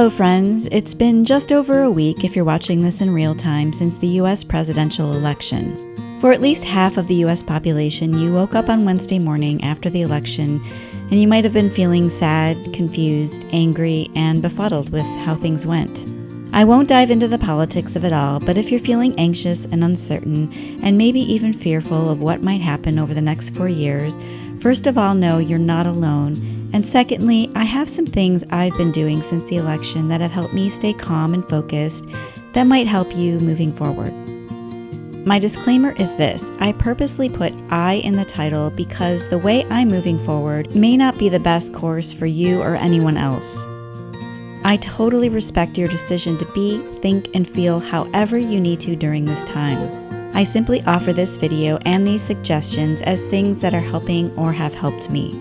Hello friends, it's been just over a week if you're watching this in real time since the US presidential election. For at least half of the US population, you woke up on Wednesday morning after the election and you might have been feeling sad, confused, angry, and befuddled with how things went. I won't dive into the politics of it all, but if you're feeling anxious and uncertain and maybe even fearful of what might happen over the next 4 years, first of all, know you're not alone. And secondly, I have some things I've been doing since the election that have helped me stay calm and focused that might help you moving forward. My disclaimer is this: I purposely put I in the title because the way I'm moving forward may not be the best course for you or anyone else. I totally respect your decision to be, think, and feel however you need to during this time. I simply offer this video and these suggestions as things that are helping or have helped me.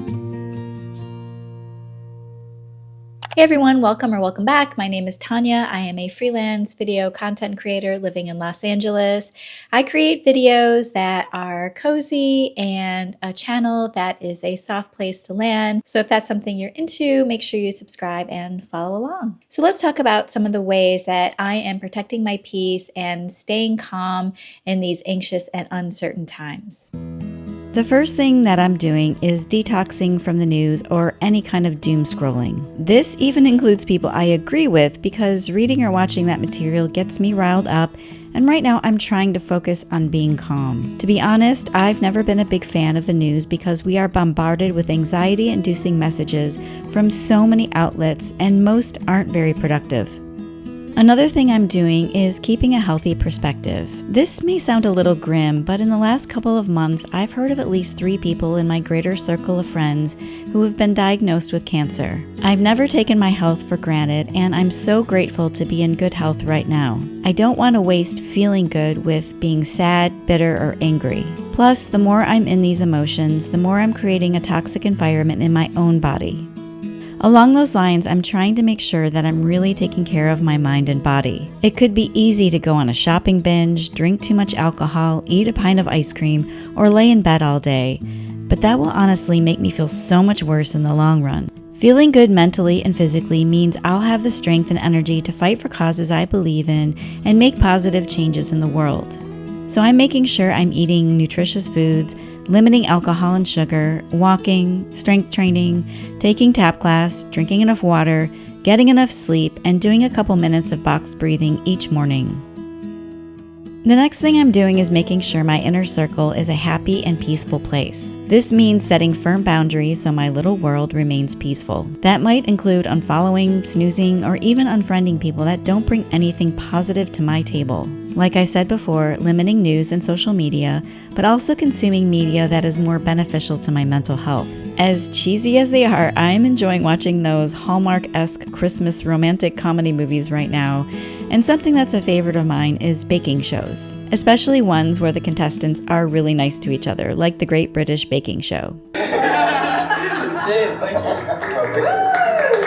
Hey everyone, welcome or welcome back. My name is Tanya. I am a freelance video content creator living in Los Angeles. I create videos that are cozy and a channel that is a soft place to land. So if that's something you're into, make sure you subscribe and follow along. So let's talk about some of the ways that I am protecting my peace and staying calm in these anxious and uncertain times. The first thing that I'm doing is detoxing from the news or any kind of doom scrolling. This even includes people I agree with because reading or watching that material gets me riled up, and right now I'm trying to focus on being calm. To be honest, I've never been a big fan of the news because we are bombarded with anxiety-inducing messages from so many outlets, and most aren't very productive. Another thing I'm doing is keeping a healthy perspective. This may sound a little grim, but in the last couple of months, I've heard of at least 3 people in my greater circle of friends who have been diagnosed with cancer. I've never taken my health for granted, and I'm so grateful to be in good health right now. I don't want to waste feeling good with being sad, bitter, or angry. Plus, the more I'm in these emotions, the more I'm creating a toxic environment in my own body. Along those lines, I'm trying to make sure that I'm really taking care of my mind and body. It could be easy to go on a shopping binge, drink too much alcohol, eat a pint of ice cream, or lay in bed all day, but that will honestly make me feel so much worse in the long run. Feeling good mentally and physically means I'll have the strength and energy to fight for causes I believe in and make positive changes in the world. So I'm making sure I'm eating nutritious foods, limiting alcohol and sugar, walking, strength training, taking tap class, drinking enough water, getting enough sleep, and doing a couple minutes of box breathing each morning. The next thing I'm doing is making sure my inner circle is a happy and peaceful place. This means setting firm boundaries so my little world remains peaceful. That might include unfollowing, snoozing, or even unfriending people that don't bring anything positive to my table. Like I said before, limiting news and social media, but also consuming media that is more beneficial to my mental health. As cheesy as they are, I'm enjoying watching those Hallmark-esque Christmas romantic comedy movies right now, and something that's a favorite of mine is baking shows, especially ones where the contestants are really nice to each other, like the Great British Baking Show. Cheers, thank you.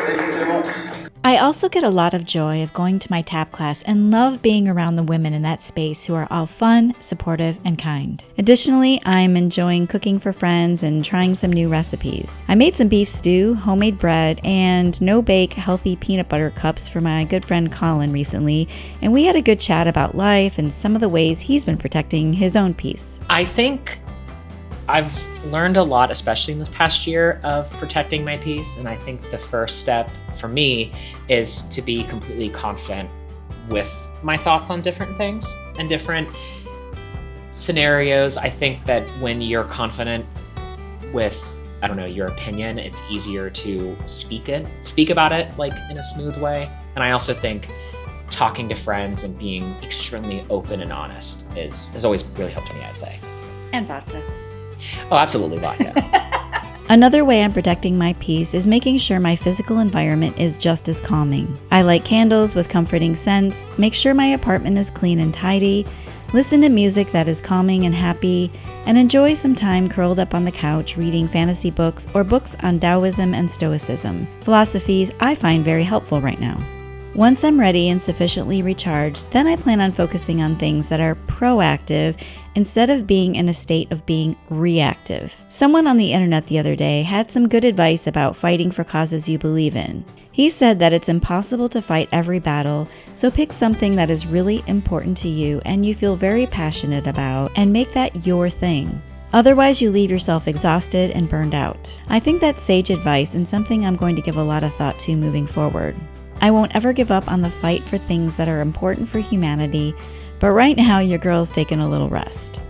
Thank you so much. I also get a lot of joy of going to my tap class and love being around the women in that space who are all fun, supportive, and kind. Additionally, I'm enjoying cooking for friends and trying some new recipes. I made some beef stew, homemade bread, and no-bake healthy peanut butter cups for my good friend Colin recently, and we had a good chat about life and some of the ways he's been protecting his own peace. I think I've learned a lot, especially in this past year, of protecting my peace. And I think the first step for me is to be completely confident with my thoughts on different things and different scenarios. I think that when you're confident with, your opinion, it's easier to speak about it like in a smooth way. And I also think talking to friends and being extremely open and honest has always really helped me, I'd say. And vodka. Oh, absolutely, vodka. Another way I'm protecting my peace is making sure my physical environment is just as calming. I light candles with comforting scents, make sure my apartment is clean and tidy, listen to music that is calming and happy, and enjoy some time curled up on the couch reading fantasy books or books on Taoism and Stoicism, philosophies I find very helpful right now. Once I'm ready and sufficiently recharged, then I plan on focusing on things that are proactive instead of being in a state of being reactive. Someone on the internet the other day had some good advice about fighting for causes you believe in. He said that it's impossible to fight every battle, so pick something that is really important to you and you feel very passionate about and make that your thing. Otherwise, you leave yourself exhausted and burned out. I think that's sage advice and something I'm going to give a lot of thought to moving forward. I won't ever give up on the fight for things that are important for humanity, but right now your girl's taking a little rest.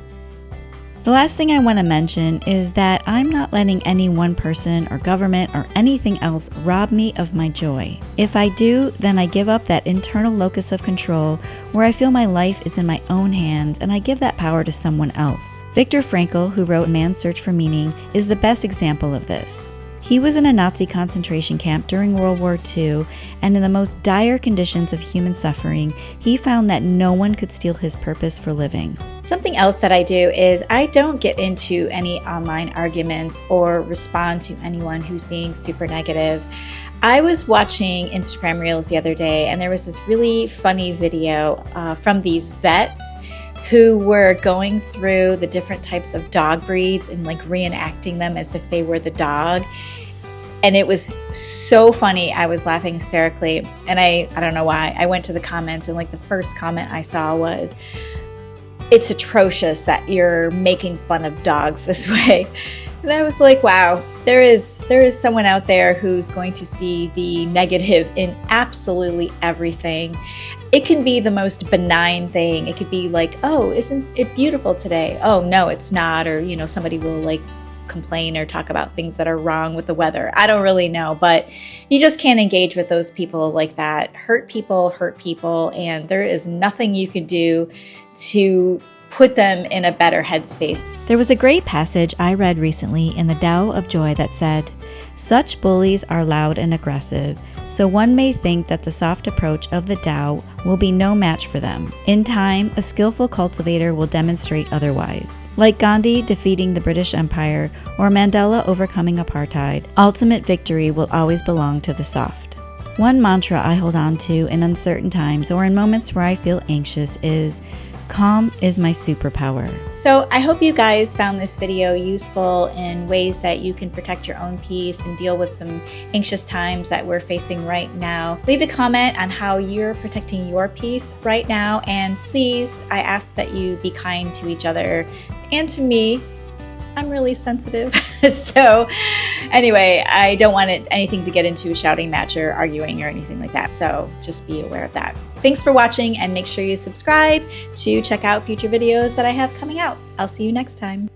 The last thing I want to mention is that I'm not letting any one person or government or anything else rob me of my joy. If I do, then I give up that internal locus of control where I feel my life is in my own hands and I give that power to someone else. Viktor Frankl, who wrote Man's Search for Meaning, is the best example of this. He was in a Nazi concentration camp during World War II, and in the most dire conditions of human suffering, he found that no one could steal his purpose for living. Something else that I do is I don't get into any online arguments or respond to anyone who's being super negative. I was watching Instagram Reels the other day, and there was this really funny video from these vets who were going through the different types of dog breeds and like reenacting them as if they were the dog. And it was so funny. I was laughing hysterically. And I don't know why. I went to the comments and like the first comment I saw was, "It's atrocious that you're making fun of dogs this way." And I was like, wow, there is someone out there who's going to see the negative in absolutely everything. It can be the most benign thing. It could be like, "Oh, isn't it beautiful today?" "Oh, no, it's not." Or, somebody will like complain or talk about things that are wrong with the weather. I don't really know, but you just can't engage with those people like that. Hurt people, and there is nothing you can do to put them in a better headspace. There was a great passage I read recently in the Tao of Joy that said, "Such bullies are loud and aggressive, so one may think that the soft approach of the Tao will be no match for them. In time, a skillful cultivator will demonstrate otherwise." Like Gandhi defeating the British Empire or Mandela overcoming apartheid, ultimate victory will always belong to the soft. One mantra I hold on to in uncertain times or in moments where I feel anxious is, "Calm is my superpower." So I hope you guys found this video useful in ways that you can protect your own peace and deal with some anxious times that we're facing right now. Leave a comment on how you're protecting your peace right now. And please, I ask that you be kind to each other and to me. I'm really sensitive. So anyway, I don't want anything to get into a shouting match or arguing or anything like that. So just be aware of that. Thanks for watching, and make sure you subscribe to check out future videos that I have coming out. I'll see you next time.